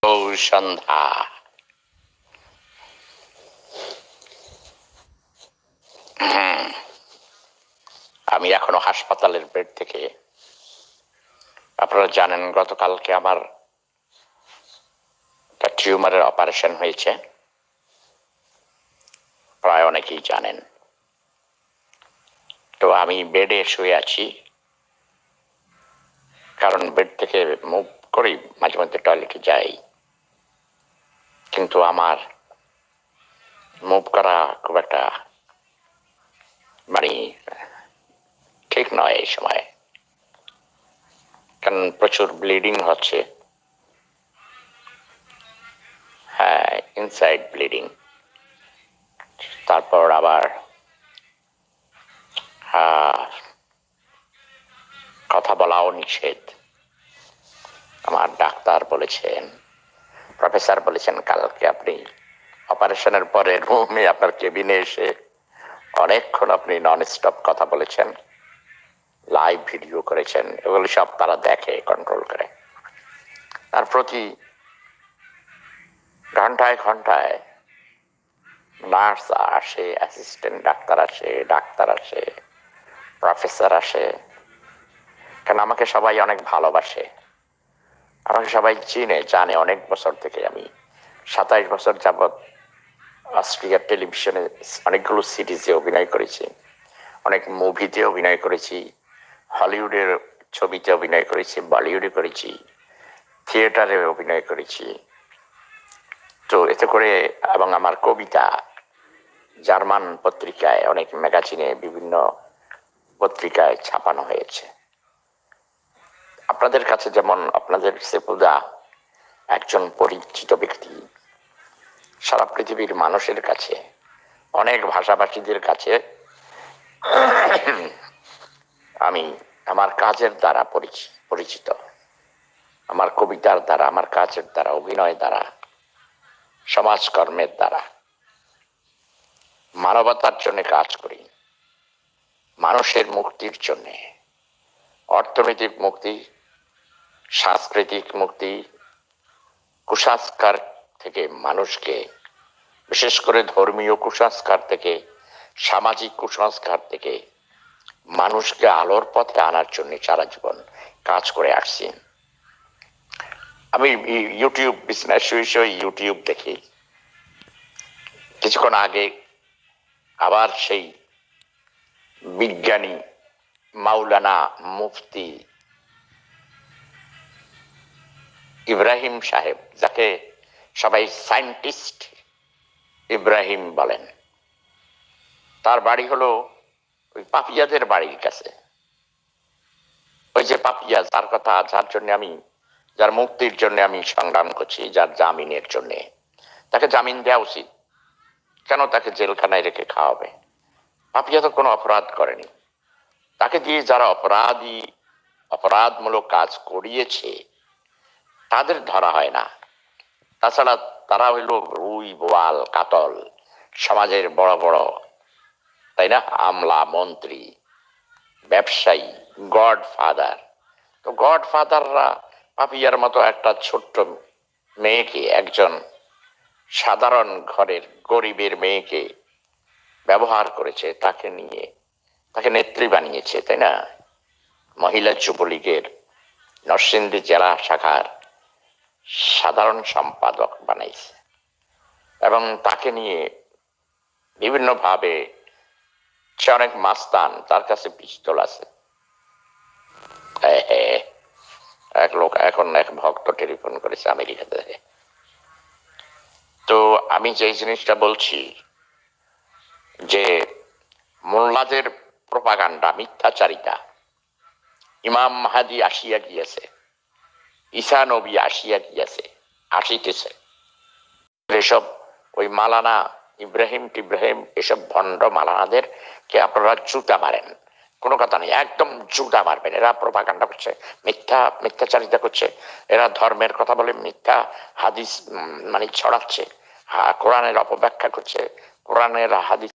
সন্ধ্যা। আমি এখনো হাসপাতালের বেড থেকে। আপনারা জানেন গতকালকে আমার একটা টিউমারের অপারেশন হয়েছে, প্রায় অনেকেই জানেন। তো আমি বেডে শুয়ে আছি, কারণ বেড থেকে মুভ করি, মাঝে মধ্যে টয়লেটে যাই, কিন্তু আমার মুভ করা খুব একটা মানে ঠিক নয় এই সময়, কারণ প্রচুর ব্লিডিং হচ্ছে। হ্যাঁ, ইনসাইড ব্লিডিং। তারপর আবার কথা বলাও নিষেধ। আমার ডাক্তার বলেছেন, প্রফেসর বলেছেন, কালকে আপনি অপারেশনের পরে রুমে আপনার কেবিনে এসে অনেকক্ষণ আপনি নন স্টপ কথা বলেছেন, লাইভ ভিডিও করেছেন, এগুলো সব তারা দেখে, কন্ট্রোল করে। আর প্রতি ঘন্টায় ঘন্টায় নার্স আসে, অ্যাসিস্ট্যান্ট ডাক্তার আসে, প্রফেসর আসে, কারণ আমাকে সবাই অনেক ভালোবাসে, আমাকে সবাই চিনে জানে। অনেক বছর থেকে আমি 27 বছর যাবৎ অস্ট্রিয়ার টেলিভিশনে অনেকগুলো সিরিজে অভিনয় করেছি, অনেক মুভিতে অভিনয় করেছি, হলিউডের ছবিতে অভিনয় করেছি, বলিউডে করেছি, থিয়েটারে অভিনয় করেছি। তো এতে করে, এবং আমার কবিতা জার্মান পত্রিকায়, অনেক ম্যাগাজিনে, বিভিন্ন পত্রিকায় ছাপানো হয়েছে। আপনাদের কাছে যেমন আপনাদের সেপুদা একজন পরিচিত ব্যক্তি, সারা পৃথিবীর মানুষের কাছে, অনেক ভাষাভাষীদের কাছে আমি আমার কাজের দ্বারা পরিচিত, আমার কবিতার দ্বারা, আমার কাজের দ্বারা, অভিনয় দ্বারা, সমাজকর্মের দ্বারা। মানবতার জন্য কাজ করি, মানুষের মুক্তির জন্য, অর্থনৈতিক মুক্তি, সাংস্কৃতিক মুক্তি, কুসংস্কার থেকে মানুষকে, বিশেষ করে ধর্মীয় কুসংস্কার থেকে, সামাজিক কুসংস্কার থেকে মানুষকে আলোর পথে আনার জন্য সারা জীবন কাজ করে আসছি। আমি ইউটিউব বিজনেস ইউটিউব দেখি। কিছুক্ষণ আগে আবার সেই বিজ্ঞানী মাওলানা মুফতি ইব্রাহিম সাহেব, যাকে সবাই সায়েন্টিস্ট ইব্রাহিম বলেন, তার বাড়ি হলো ওই পাপিয়াদের বাড়ির কাছে। ওই যে পাপিয়া, যার কথা, যার মুক্তির জন্য আমি সংগ্রাম করছি, যার জামিনের জন্য, তাকে জামিন দেওয়া উচিত। কেন তাকে জেলখানায় রেখে খাওয়াবে? পাপিয়া তো কোনো অপরাধ করেনি। তাকে দিয়ে যারা অপরাধমূলক কাজ করিয়েছে তাদের ধরা হয় না। তাছাড়া তারা হইল রুই, বোয়াল, কাতল, সমাজের বড় বড়, তাই না, আমলা, মন্ত্রী, ব্যবসায়ী, গডফাদার। তো গডফাদাররা পাপিয়ার মতো একটা ছোট্ট মেয়েকে, একজন সাধারণ ঘরের গরিবের মেয়েকে ব্যবহার করেছে, তাকে নেত্রী বানিয়েছে, তাই না? মহিলা যুবলীগের নরসিংদী জেলা শাখার সাধারণ সম্পাদক বানাইছে, এবং তাকে নিয়ে বিভিন্ন ভাবে সে অনেক মাস্তান, তার কাছে পিস্তল আছে। এক ভক্ত টেলিফোন করেছে আমেরিকা থেকে। তো আমি যে জিনিসটা বলছি, যে মোল্লাদের প্রপাগান্ডা, মিথ্যাচারিতা, ইমাম মাহাদি আসিয়া গিয়েছে, ঈসা নবী আসিয়া গিয়েছে, আসিতেছে, এসব ওই মালানা ইব্রাহিম এসব ভণ্ড মালানাদের কে আপনারা জুতা মারেন, কোনো কথা নেই, একদম জুতা মারবেন। এরা প্রপাগান্ডা করছে, মিথ্যাচারিতা করছে, এরা ধর্মের কথা বলে মিথ্যা হাদিস ছড়াচ্ছে, কোরআনের অপব্যাখ্যা করছে, কোরআনের হাদিস